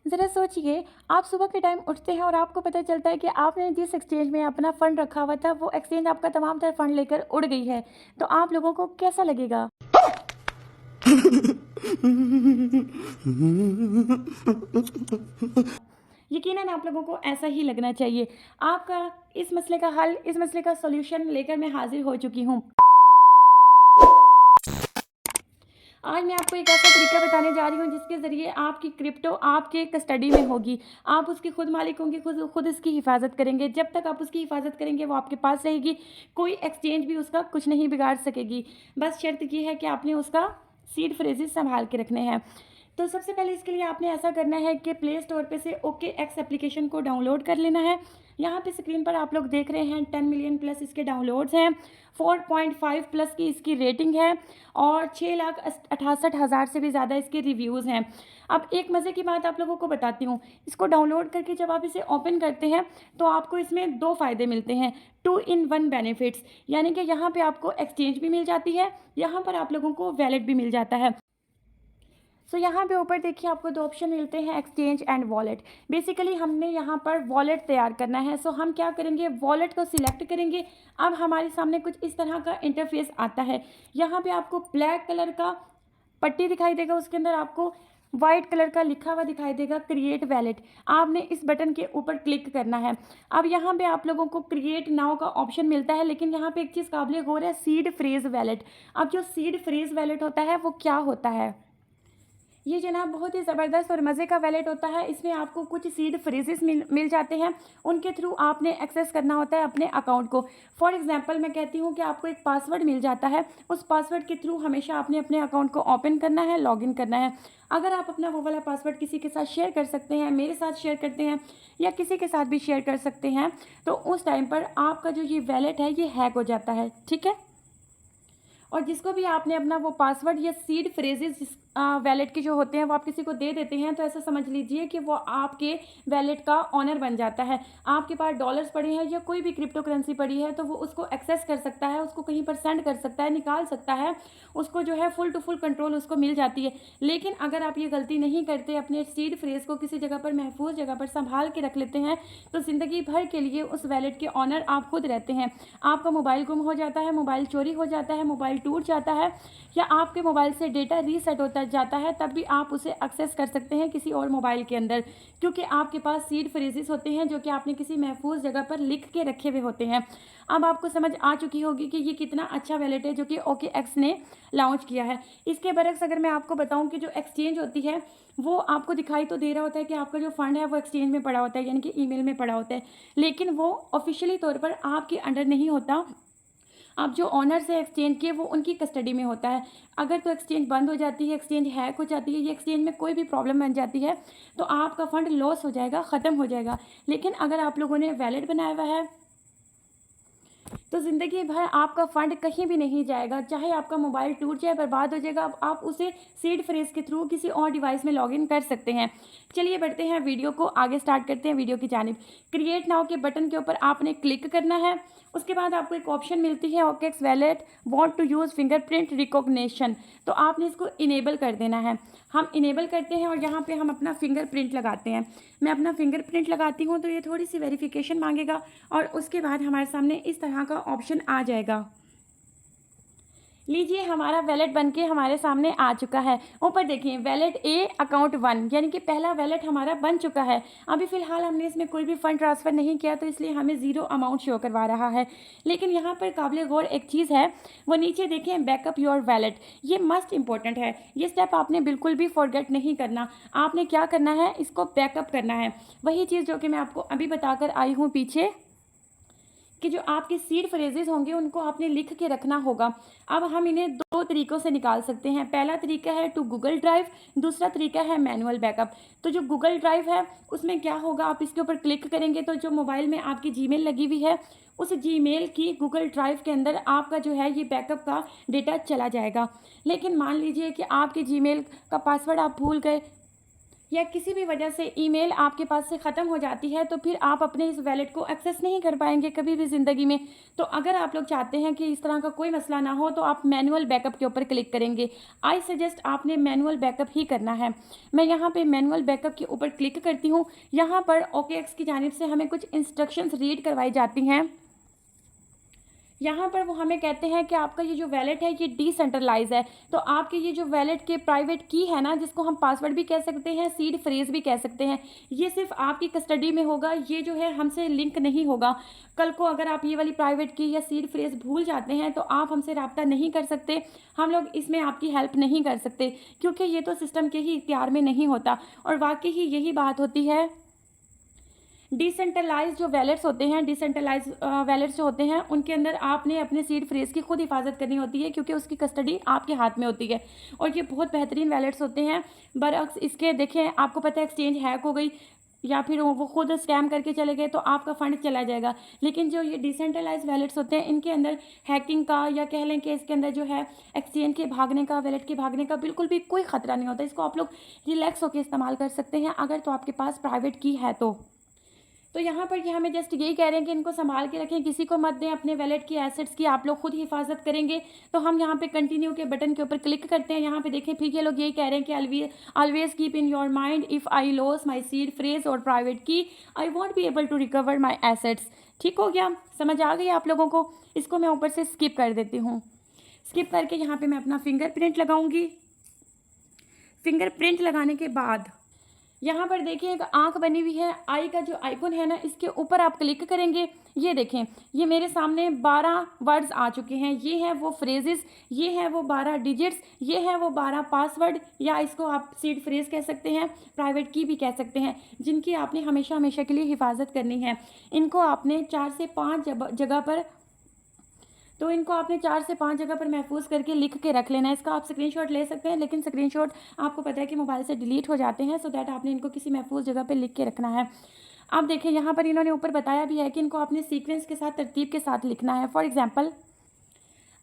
ज़रा सोचिए, आप सुबह के टाइम उठते हैं और आपको पता चलता है कि आपने जिस एक्सचेंज में अपना फ़ंड रखा हुआ था, वो एक्सचेंज आपका तमाम तर फ़ंड लेकर उड़ गई है। तो आप लोगों को कैसा लगेगा? यकीनन आप लोगों को ऐसा ही लगना चाहिए। आपका इस मसले का हल, इस मसले का सॉल्यूशन लेकर मैं हाज़िर हो चुकी हूँ। आज मैं आपको एक ऐसा तरीका बताने जा रही हूँ जिसके ज़रिए आपकी क्रिप्टो आपके कस्टडी में होगी। आप उसके खुद मालिक होंगे, खुद इसकी हिफाज़त करेंगे। जब तक आप उसकी हिफाज़त करेंगे वो आपके पास रहेगी, कोई एक्सचेंज भी उसका कुछ नहीं बिगाड़ सकेगी। बस शर्त ये है कि आपने उसका सीड फ्रेजेस संभाल के रखने हैं। तो सबसे पहले इसके लिए आपने ऐसा करना है कि प्ले स्टोर पे से ओके एक्स एप्लीकेशन को डाउनलोड कर लेना है। यहाँ पे स्क्रीन पर आप लोग देख रहे हैं 10 मिलियन प्लस इसके डाउनलोड्स हैं, 4.5 प्लस की इसकी रेटिंग है और 6,68,000 से भी ज़्यादा इसके रिव्यूज़ हैं। अब एक मज़े की बात आप लोगों को बताती हूँ, इसको डाउनलोड करके जब आप इसे ओपन करते हैं तो आपको इसमें 2 फ़ायदे मिलते हैं, 2 इन 1 बेनिफिट्स। यानी कि यहाँ पे आपको एक्सचेंज भी मिल जाती है, यहाँ पर आप लोगों को वैलेट भी मिल जाता है। सो यहाँ पे ऊपर देखिए आपको 2 ऑप्शन मिलते हैं, एक्सचेंज एंड वॉलेट। बेसिकली हमने यहाँ पर वॉलेट तैयार करना है। सो हम क्या करेंगे, वॉलेट को सिलेक्ट करेंगे। अब हमारे सामने कुछ इस तरह का इंटरफेस आता है। यहाँ पे आपको ब्लैक कलर का पट्टी दिखाई देगा, उसके अंदर आपको वाइट कलर का लिखा हुआ दिखाई देगा क्रिएट वैलेट। आपने इस बटन के ऊपर क्लिक करना है। अब यहाँ पे आप लोगों को क्रिएट नाउ का ऑप्शन मिलता है, लेकिन यहाँ पे एक चीज़ काबिल गौर है, सीड फ्रेज वैलेट। अब जो सीड फ्रेज वैलेट होता है वो क्या होता है, ये जनाब बहुत ही ज़बरदस्त और मज़े का वैलेट होता है। इसमें आपको कुछ सीड फ्रेजेस मिल जाते हैं, उनके थ्रू आपने एक्सेस करना होता है अपने अकाउंट को। फॉर एग्जांपल मैं कहती हूँ कि आपको एक पासवर्ड मिल जाता है, उस पासवर्ड के थ्रू हमेशा आपने अपने अकाउंट को ओपन करना है, लॉगिन करना है। अगर आप अपना वो वाला पासवर्ड किसी के साथ शेयर कर सकते हैं, मेरे साथ शेयर करते हैं या किसी के साथ भी शेयर कर सकते हैं, तो उस टाइम पर आपका जो ये वैलेट है ये हैक हो जाता है, ठीक है। और जिसको भी आपने अपना वो पासवर्ड या सीड फ्रेजेस वैलेट के जो होते हैं वो आप किसी को दे देते हैं, तो ऐसा समझ लीजिए कि वो आपके वैलेट का ऑनर बन जाता है। आपके पास डॉलर्स पड़े हैं या कोई भी क्रिप्टो करेंसी पड़ी है तो वो उसको एक्सेस कर सकता है, उसको कहीं पर सेंड कर सकता है, निकाल सकता है, उसको जो है फुल टू फुल कंट्रोल उसको मिल जाती है। लेकिन अगर आप ये गलती नहीं करते, अपने सीड फ्रेज को किसी जगह पर महफूज जगह पर संभाल के रख लेते हैं, तो ज़िंदगी भर के लिए उस वैलेट के ऑनर आप खुद रहते हैं। आपका मोबाइल गुम हो जाता है, मोबाइल चोरी हो जाता है, मोबाइल टूट जाता है या आपके मोबाइल से डेटा रीसेट होता जाता है, तब भी आप उसे एक्सेस कर सकते हैं किसी और मोबाइल के अंदर, क्योंकि आपके पास सीड फ्रेजेस होते हैं जो कि आपने किसी महफूज जगह पर लिख के रखे हुए होते हैं। अब आपको समझ आ चुकी होगी कि ये कितना अच्छा वैलेट है जो कि ओके एक्स ने लॉन्च किया है। इसके बरक्स अगर मैं आपको बताऊं कि जो एक्सचेंज होती है वो आपको दिखाई तो दे रहा होता है कि आपका जो फंड है वो एक्सचेंज में पड़ा होता है, यानी कि ईमेल में पड़ा होता है, लेकिन वो ऑफिशियली तौर पर आपके अंडर नहीं होता। अब जो ऑनर्स है एक्सचेंज के वो उनकी कस्टडी में होता है। अगर तो एक्सचेंज बंद हो जाती है, एक्सचेंज हैक हो जाती है, ये एक्सचेंज में कोई भी प्रॉब्लम बन जाती है, तो आपका फंड लॉस हो जाएगा, ख़त्म हो जाएगा। लेकिन अगर आप लोगों ने वैलेट बनाया हुआ है तो ज़िंदगी भर आपका फ़ंड कहीं भी नहीं जाएगा। चाहे आपका मोबाइल टूट जाए, बर्बाद हो जाएगा, आप उसे सीड फ्रेज के थ्रू किसी और डिवाइस में लॉगिन कर सकते हैं। चलिए बढ़ते हैं, वीडियो को आगे स्टार्ट करते हैं वीडियो की जानिब। क्रिएट नाउ के बटन के ऊपर आपने क्लिक करना है। उसके बाद आपको एक ऑप्शन मिलती है OKX wallet want to use fingerprint recognition, तो आपने इसको इनेबल कर देना है। हम इनेबल करते हैं और यहाँ पे हम अपना फिंगरप्रिंट लगाते हैं। मैं अपना फिंगरप्रिंट लगाती हूँ तो ये थोड़ी सी वेरिफिकेशन मांगेगा और उसके बाद हमारे सामने इस तरह का ऑप्शन आ जाएगा। लीजिए हमारा वैलेट बनके हमारे सामने आ चुका है। ऊपर देखिए वैलेट ए अकाउंट 1, यानी कि पहला वैलेट हमारा बन चुका है। अभी फ़िलहाल हमने इसमें कोई भी फ़ंड ट्रांसफ़र नहीं किया तो इसलिए हमें ज़ीरो अमाउंट शो करवा रहा है। लेकिन यहाँ पर काबिल गौर एक चीज़ है, वो नीचे देखें बैकअप योर वैलेट, ये मस्ट इंपॉर्टेंट है। ये स्टेप आपने बिल्कुल भी फॉरगेट नहीं करना। आपने क्या करना है, इसको बैकअप करना है। वही चीज़ जो कि मैं आपको अभी बताकर आई हूँ पीछे, कि जो आपके सीड फ्रेजेस होंगे उनको आपने लिख के रखना होगा। अब हम इन्हें 2 तरीक़ों से निकाल सकते हैं। पहला तरीका है टू गूगल ड्राइव, दूसरा तरीका है मैनुअल बैकअप। तो जो गूगल ड्राइव है उसमें क्या होगा, आप इसके ऊपर क्लिक करेंगे तो जो मोबाइल में आपकी जीमेल लगी हुई है उस जीमेल की गूगल ड्राइव के अंदर आपका जो है ये बैकअप का डेटा चला जाएगा। लेकिन मान लीजिए कि आपके जीमेल का पासवर्ड आप भूल गए या किसी भी वजह से ईमेल आपके पास से ख़त्म हो जाती है तो फिर आप अपने इस वॉलेट को एक्सेस नहीं कर पाएंगे कभी भी ज़िंदगी में। तो अगर आप लोग चाहते हैं कि इस तरह का कोई मसला ना हो तो आप मैनुअल बैकअप के ऊपर क्लिक करेंगे। आई सजेस्ट आपने मैनुअल बैकअप ही करना है। मैं यहाँ पे मैनुअल बैकअप के ऊपर क्लिक करती हूँ। यहाँ पर OKX की जानिब से हमें कुछ इंस्ट्रक्शंस रीड करवाई जाती हैं। यहाँ पर वो हमें कहते हैं कि आपका ये जो वैलेट है ये डिसेंट्रलाइज है। तो आपके ये जो वैलेट के प्राइवेट की है ना, जिसको हम पासवर्ड भी कह सकते हैं, सीड फ्रेज भी कह सकते हैं, ये सिर्फ आपकी कस्टडी में होगा। ये जो है हमसे लिंक नहीं होगा। कल को अगर आप ये वाली प्राइवेट की या सीड फ्रेज भूल जाते हैं तो आप हमसे रब्ता नहीं कर सकते। हम लोग इसमें आपकी हेल्प नहीं कर सकते क्योंकि ये तो सिस्टम के ही इख्तियार में नहीं होता। और वाकई ही यही बात होती है। डिसेंट्रलाइज जो वैलेट्स होते हैं, डिसेंट्रलाइज वैलेट्स जो होते हैं, उनके अंदर आपने अपने सीड फ्रेज की खुद हिफाजत करनी होती है क्योंकि उसकी कस्टडी आपके हाथ में होती है। और ये बहुत बेहतरीन वैलेट्स होते हैं। बरअक्स इसके देखें, आपको पता है एक्सचेंज हैक हो गई या फिर वो खुद स्कैम करके चले गए तो आपका फ़ंड चला जाएगा। लेकिन जो ये डिसेंट्रलाइज वैलेट्स होते हैं इनके अंदर हैकिंग का या कह लें कि इसके अंदर जो है एक्सचेंज के भागने का, वैलेट के भागने का बिल्कुल भी कोई ख़तरा नहीं होता। इसको आप लोग रिलैक्स होकर इस्तेमाल कर सकते हैं अगर तो आपके पास प्राइवेट की है तो यहाँ पर ये हमें जस्ट यही कह रहे हैं कि इनको संभाल के रखें, किसी को मत दें। अपने वैलेट की एसेट्स की आप लोग खुद हिफाजत करेंगे। तो हम यहाँ पे कंटिन्यू के बटन के ऊपर क्लिक करते हैं। यहाँ पे देखें फिर ये लोग यही कह रहे हैं कि always keep in your mind if I loss my seed phrase और private key I won't be able to recover my assets. ठीक हो गया, समझ आ गई आप लोगों को। इसको मैं ऊपर से स्किप कर देती हूँ। स्किप करके यहाँ पर मैं अपना फिंगरप्रिंट लगाऊँगी। फिंगरप्रिंट लगाने के बाद यहाँ पर देखिए एक आंख बनी हुई है, आई का जो आइकन है ना, इसके ऊपर आप क्लिक करेंगे। ये देखें, ये मेरे सामने 12 वर्ड्स आ चुके हैं। ये हैं वो फ्रेजेस, ये हैं वो 12 डिजिट्स, ये हैं वो 12 पासवर्ड, या इसको आप सीड फ्रेज कह सकते हैं, प्राइवेट की भी कह सकते हैं, जिनकी आपने हमेशा हमेशा के लिए हिफाजत करनी है। इनको आपने 4 से 5 जगह पर महफूज करके लिख के रख लेना है। इसका आप स्क्रीनशॉट ले सकते हैं, लेकिन स्क्रीनशॉट आपको पता है कि मोबाइल से डिलीट हो जाते हैं। सो दैट आपने इनको किसी महफूज जगह पे लिख के रखना है। आप देखिए यहाँ पर इन्होंने ऊपर बताया भी है कि इनको आपने सीक्वेंस के साथ, तरतीब के साथ लिखना है। फॉर एग्जाम्पल,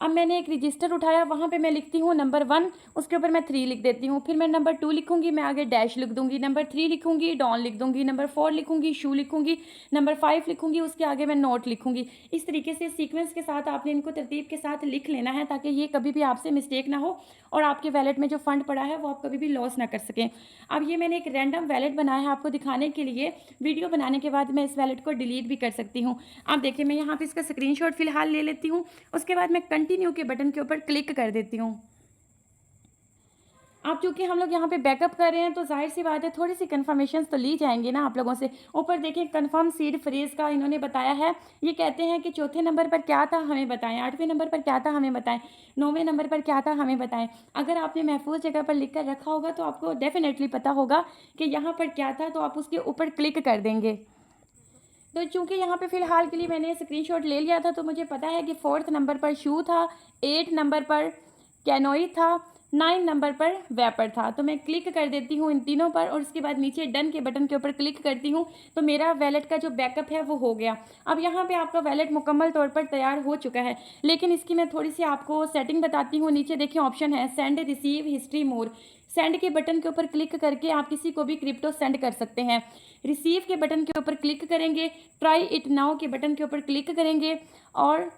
अब मैंने एक रजिस्टर उठाया, वहाँ पे मैं लिखती हूँ नंबर 1, उसके ऊपर मैं 3 लिख देती हूँ। फिर मैं नंबर 2 लिखूँगी, मैं आगे डैश लिख दूँगी। नंबर 3 लिखूँगी, डॉन लिख दूँगी। नंबर 4 लिखूँगी, शू लिखूँगी। नंबर 5 लिखूँगी, उसके आगे मैं नोट लिखूँगी। इस तरीके से सीक्वेंस के साथ आपने इनको तरतीब के साथ लिख लेना है ताकि ये कभी भी आपसे मिस्टेक ना हो और आपके वैलेट में जो फ़ंड पड़ा है वो आप कभी भी लॉस ना कर सकें। अब ये मैंने एक रैंडम वैलेट बनाया है आपको दिखाने के लिए। वीडियो बनाने के बाद मैं इस वैलेट को डिलीट भी कर सकती हूँ। आप देखिए, मैं यहाँ पर इसका स्क्रीनशॉट फ़िलहाल ले लेती हूँ। उसके बाद मैं कंटिन्यू के बटन के ऊपर क्लिक कर देती हूँ। अब चूंकि हम लोग यहाँ पे बैकअप कर रहे हैं तो जाहिर सी बात है थोड़ी सी कन्फर्मेशन तो ली जाएंगी ना आप लोगों से। ऊपर देखिए कन्फर्म सीड फ्रेज का इन्होंने बताया है। ये कहते हैं कि चौथे नंबर पर क्या था हमें बताएं, 8वें नंबर पर क्या था हमें बताएं, 9वें नंबर पर क्या था हमें बताएं। अगर आपने महफूज जगह पर लिख कर रखा होगा तो आपको डेफिनेटली पता होगा कि यहाँ पर क्या था, तो आप उसके ऊपर क्लिक कर देंगे। तो चूंकि यहाँ पे फ़िलहाल के लिए मैंने स्क्रीनशॉट ले लिया था तो मुझे पता है कि 4th नंबर पर शू था, 8 नंबर पर कैनोई था, 9 नंबर पर वैपर था। तो मैं क्लिक कर देती हूँ इन तीनों पर और उसके बाद नीचे डन के बटन के ऊपर क्लिक करती हूँ। तो मेरा वैलेट का जो बैकअप है वो हो गया। अब यहाँ पे आपका वैलेट मुकम्मल तौर पर तैयार हो चुका है, लेकिन इसकी मैं थोड़ी सी आपको सेटिंग बताती हूँ। नीचे देखिए ऑप्शन है सेंड, रिसीव, हिस्ट्री, मोर। सेंड के बटन के ऊपर क्लिक करके आप किसी को भी क्रिप्टो सेंड कर सकते हैं। रिसीव के बटन के ऊपर क्लिक करेंगे, ट्राई इट नाउ के बटन के ऊपर क्लिक करेंगे और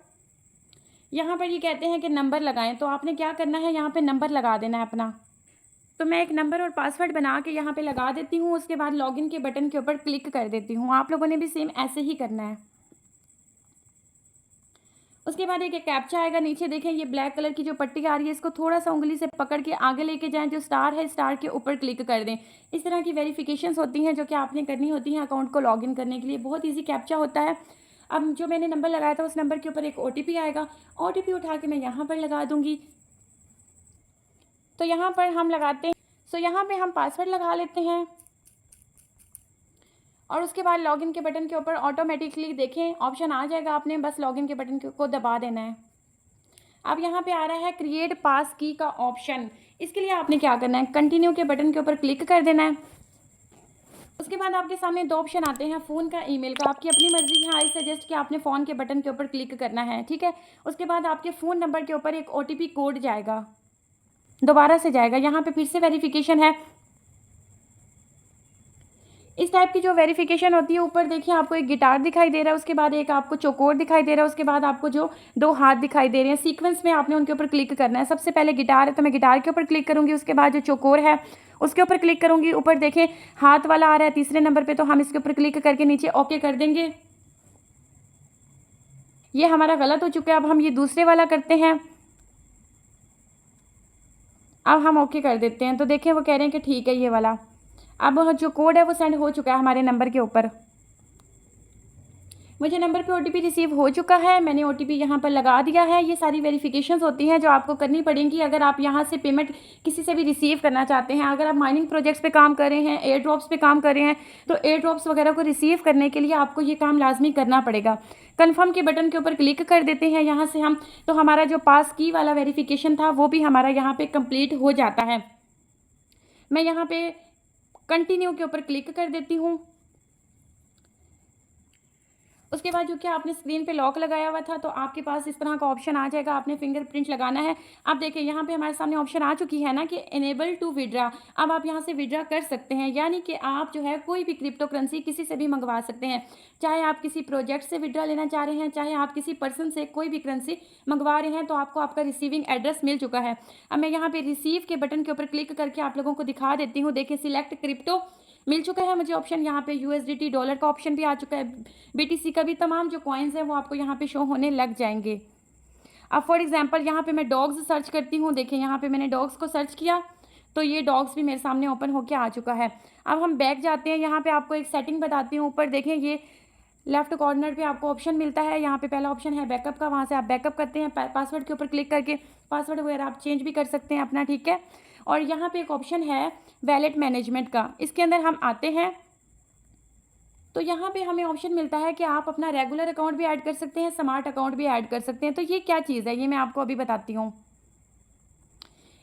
यहाँ पर ये कहते हैं कि नंबर लगाएं। तो आपने क्या करना है, यहाँ पे नंबर लगा देना है अपना। तो मैं एक नंबर और पासवर्ड बना के यहाँ पे लगा देती हूँ। उसके बाद लॉगिन के बटन के ऊपर क्लिक कर देती हूँ। आप लोगों ने भी सेम ऐसे ही करना है। उसके बाद एक कैप्चा आएगा, नीचे देखें ये ब्लैक कलर की जो पट्टी आ रही है, इसको थोड़ा सा उंगली से पकड़ के आगे लेके जाएं। जो स्टार है, स्टार के ऊपर क्लिक कर दें। इस तरह की वेरिफिकेशंस होती हैं जो कि आपने करनी होती हैं अकाउंट को लॉगिन करने के लिए। बहुत ईजी कैप्चा होता है। अब जो मैंने नंबर लगाया था उस नंबर के ऊपर एक OTP आएगा। OTP उठा के मैं यहाँ पर लगा दूँगी। तो यहाँ पर हम लगाते हैं, सो यहाँ पर हम पासवर्ड लगा लेते हैं और उसके बाद लॉगिन के बटन के ऊपर ऑटोमेटिकली देखें ऑप्शन आ जाएगा। आपने बस लॉगिन के बटन को दबा देना है। अब यहाँ पे आ रहा है क्रिएट पास की का ऑप्शन। इसके लिए आपने क्या करना है, कंटिन्यू के बटन के ऊपर क्लिक कर देना है। उसके बाद आपके सामने 2 ऑप्शन आते हैं, फ़ोन का, ईमेल का। आपकी अपनी मर्जी है। आई सजेस्ट कि आपने फ़ोन के बटन के ऊपर क्लिक करना है, ठीक है। उसके बाद आपके फ़ोन नंबर के ऊपर एक OTP कोड जाएगा, दोबारा से जाएगा। यहाँ पे फिर से वेरिफिकेशन है। इस टाइप की जो वेरिफिकेशन होती है, ऊपर देखिए आपको एक गिटार दिखाई दे रहा है, उसके बाद एक आपको चौकोर दिखाई दे रहा है, उसके बाद आपको जो 2 हाथ दिखाई दे रहे हैं, सीक्वेंस में आपने उनके ऊपर क्लिक करना है। सबसे पहले गिटार है तो मैं गिटार के ऊपर क्लिक करूँगी, उसके बाद जो चौकोर है उसके ऊपर क्लिक करूँगी। ऊपर देखें हाथ वाला आ रहा है तीसरे नंबर पर, तो हम इसके ऊपर क्लिक करके नीचे ओके कर देंगे। ये हमारा गलत हो चुका है, अब हम ये दूसरे वाला करते हैं। अब हम ओके कर देते हैं, तो देखें वो कह रहे हैं कि ठीक है ये वाला। अब जो कोड है वो सेंड हो चुका है हमारे नंबर के ऊपर। मुझे नंबर पे ओटीपी रिसीव हो चुका है, मैंने ओटीपी यहाँ पर लगा दिया है। ये सारी वेरिफिकेशंस होती हैं जो आपको करनी पड़ेंगी अगर आप यहाँ से पेमेंट किसी से भी रिसीव करना चाहते हैं। अगर आप माइनिंग प्रोजेक्ट्स पे काम कर रहे हैं, एयर ड्रॉप्स पे काम कर रहे हैं, तो एयर ड्रॉप्स वगैरह को रिसीव करने के लिए आपको ये काम लाजमी करना पड़ेगा। कन्फर्म के बटन के ऊपर क्लिक कर देते हैं यहाँ से हम, तो हमारा जो पास की वाला वेरिफिकेशन था वो भी हमारा यहाँ पर कंप्लीट हो जाता है। मैं यहाँ पर कंटिन्यू के ऊपर क्लिक कर देती हूँ। उसके बाद जो कि आपने स्क्रीन पे लॉक लगाया हुआ था, तो आपके पास इस तरह का ऑप्शन आ जाएगा, आपने फिंगरप्रिंट लगाना है। अब देखिए यहाँ पे हमारे सामने ऑप्शन आ चुकी है ना कि इनेबल टू विड्रा। अब आप यहाँ से विड्रा कर सकते हैं, यानी कि आप जो है कोई भी क्रिप्टो करेंसी किसी से भी मंगवा सकते हैं। चाहे आप किसी प्रोजेक्ट से विड्रा लेना चाह रहे हैं, चाहे आप किसी पर्सन से कोई भी करेंसी मंगवा रहे हैं, तो आपको आपका रिसीविंग एड्रेस मिल चुका है। अब मैं यहाँ पे रिसीव के बटन के ऊपर क्लिक करके आप लोगों को दिखा देती हूँ। देखिए सिलेक्ट क्रिप्टो मिल चुका है मुझे ऑप्शन। यहाँ पे यूएसडीटी डॉलर का ऑप्शन भी आ चुका है, बीटीसी का भी। तमाम जो कॉइन्स हैं वो आपको यहाँ पे शो होने लग जाएंगे। अब फॉर एग्जांपल यहाँ पे मैं डॉग्स सर्च करती हूँ। देखिए यहाँ पे मैंने डॉग्स को सर्च किया तो ये डॉग्स भी मेरे सामने ओपन होके आ चुका है। अब हम बैक जाते हैं, यहाँ पे आपको एक सेटिंग बताती हूँ। ऊपर देखें ये लेफ्ट कॉर्नर पे आपको ऑप्शन मिलता है, यहाँ पे पहला ऑप्शन है बैकअप का, वहाँ से आप बैकअप करते हैं। पासवर्ड के ऊपर क्लिक करके पासवर्ड वगैरह आप चेंज भी कर सकते हैं अपना, ठीक है। और यहाँ पे एक ऑप्शन है वैलेट मैनेजमेंट का, इसके अंदर हम आते हैं तो यहाँ पे हमें ऑप्शन मिलता है कि आप अपना रेगुलर अकाउंट भी ऐड कर सकते हैं, स्मार्ट अकाउंट भी ऐड कर सकते हैं। तो ये क्या चीज़ है ये मैं आपको अभी बताती हूँ।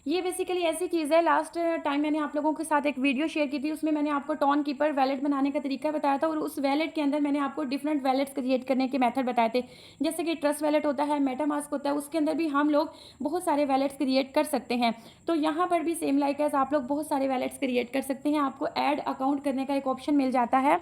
ये बेसिकली ऐसी चीज़ है, लास्ट टाइम मैंने आप लोगों के साथ एक वीडियो शेयर की थी, उसमें मैंने आपको टॉन कीपर वैलेट बनाने का तरीका बताया था, और उस वैलेट के अंदर मैंने आपको डिफरेंट वैलेट्स क्रिएट करने के मेथड बताए थे। जैसे कि ट्रस्ट वैलेट होता है, मेटामास्क होता है, उसके अंदर भी हम लोग बहुत सारे वैलेट्स क्रिएट कर सकते हैं। तो यहाँ पर भी सेम लाइक एज आप लोग बहुत सारे वैलेट्स क्रिएट कर सकते हैं। आपको ऐड अकाउंट करने का एक ऑप्शन मिल जाता है,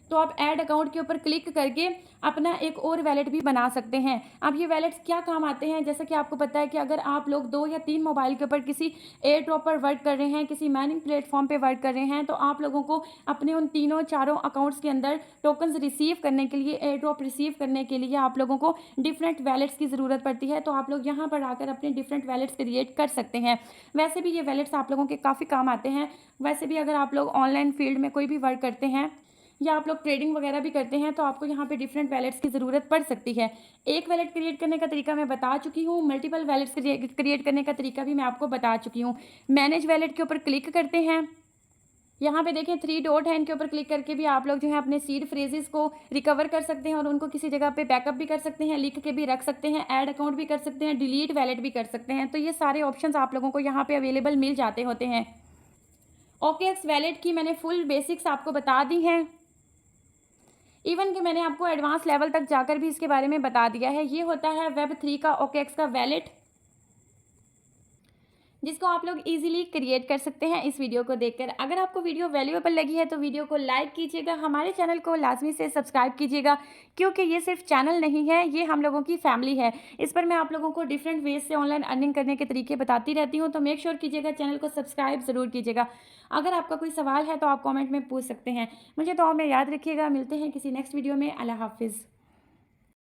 तो आप ऐड अकाउंट के ऊपर क्लिक करके अपना एक और वैलेट भी बना सकते हैं। अब ये वैलेट्स क्या काम आते हैं, जैसा कि आपको पता है कि अगर आप लोग 2 या 3 मोबाइल के ऊपर किसी एयर ड्रॉप पर वर्क कर रहे हैं, किसी माइनिंग प्लेटफॉर्म पे वर्क कर रहे हैं, तो आप लोगों को अपने उन तीनों चारों अकाउंट्स के अंदर टोकन्स रिसीव करने के लिए, एयर ड्रॉप रिसीव करने के लिए आप लोगों को डिफरेंट वैलेट्स की ज़रूरत पड़ती है। तो आप लोग यहाँ पर आकर अपने डिफरेंट वैलेट्स क्रिएट कर सकते हैं। वैसे भी ये वैलेट्स आप लोगों के काफ़ी काम आते हैं। वैसे भी अगर आप लोग ऑनलाइन फील्ड में कोई भी वर्क करते हैं या आप लोग ट्रेडिंग वगैरह भी करते हैं, तो आपको यहाँ पे डिफरेंट वैलेट्स की ज़रूरत पड़ सकती है। एक वैलेट क्रिएट करने का तरीका मैं बता चुकी हूँ, मल्टीपल वैलेट्स क्रिएट करने का तरीका भी मैं आपको बता चुकी हूँ। मैनेज वैलेट के ऊपर क्लिक करते हैं, यहाँ पे देखें 3 डॉट है, इनके ऊपर क्लिक करके भी आप लोग जो है अपने सीड फ्रेजेस को रिकवर कर सकते हैं और उनको किसी जगह पे बैकअप भी कर सकते हैं, लिख के भी रख सकते हैं, ऐड अकाउंट भी कर सकते हैं, डिलीट वैलेट भी कर सकते हैं। तो ये सारे ऑप्शंस आप लोगों को यहाँ पे अवेलेबल मिल जाते होते हैं। OKX वैलेट की मैंने फुल बेसिक्स आपको बता दी हैं, इवन कि मैंने आपको एडवांस लेवल तक जाकर भी इसके बारे में बता दिया है। ये होता है Web3 का OKX का वैलेट, जिसको आप लोग इजीली क्रिएट कर सकते हैं इस वीडियो को देखकर। अगर आपको वीडियो वैल्यूएबल लगी है तो वीडियो को लाइक कीजिएगा, हमारे चैनल को लाजमी से सब्सक्राइब कीजिएगा, क्योंकि ये सिर्फ चैनल नहीं है, ये हम लोगों की फैमिली है। इस पर मैं आप लोगों को डिफरेंट वेज से ऑनलाइन अर्निंग करने के तरीके बताती रहती हूँ, तो मेक श्योर कीजिएगा चैनल को सब्सक्राइब ज़रूर कीजिएगा। अगर आपका कोई सवाल है तो आप कॉमेंट में पूछ सकते हैं। मुझे दुआ में याद रखिएगा। मिलते हैं किसी नेक्स्ट वीडियो में। अल्लाह हाफिज़।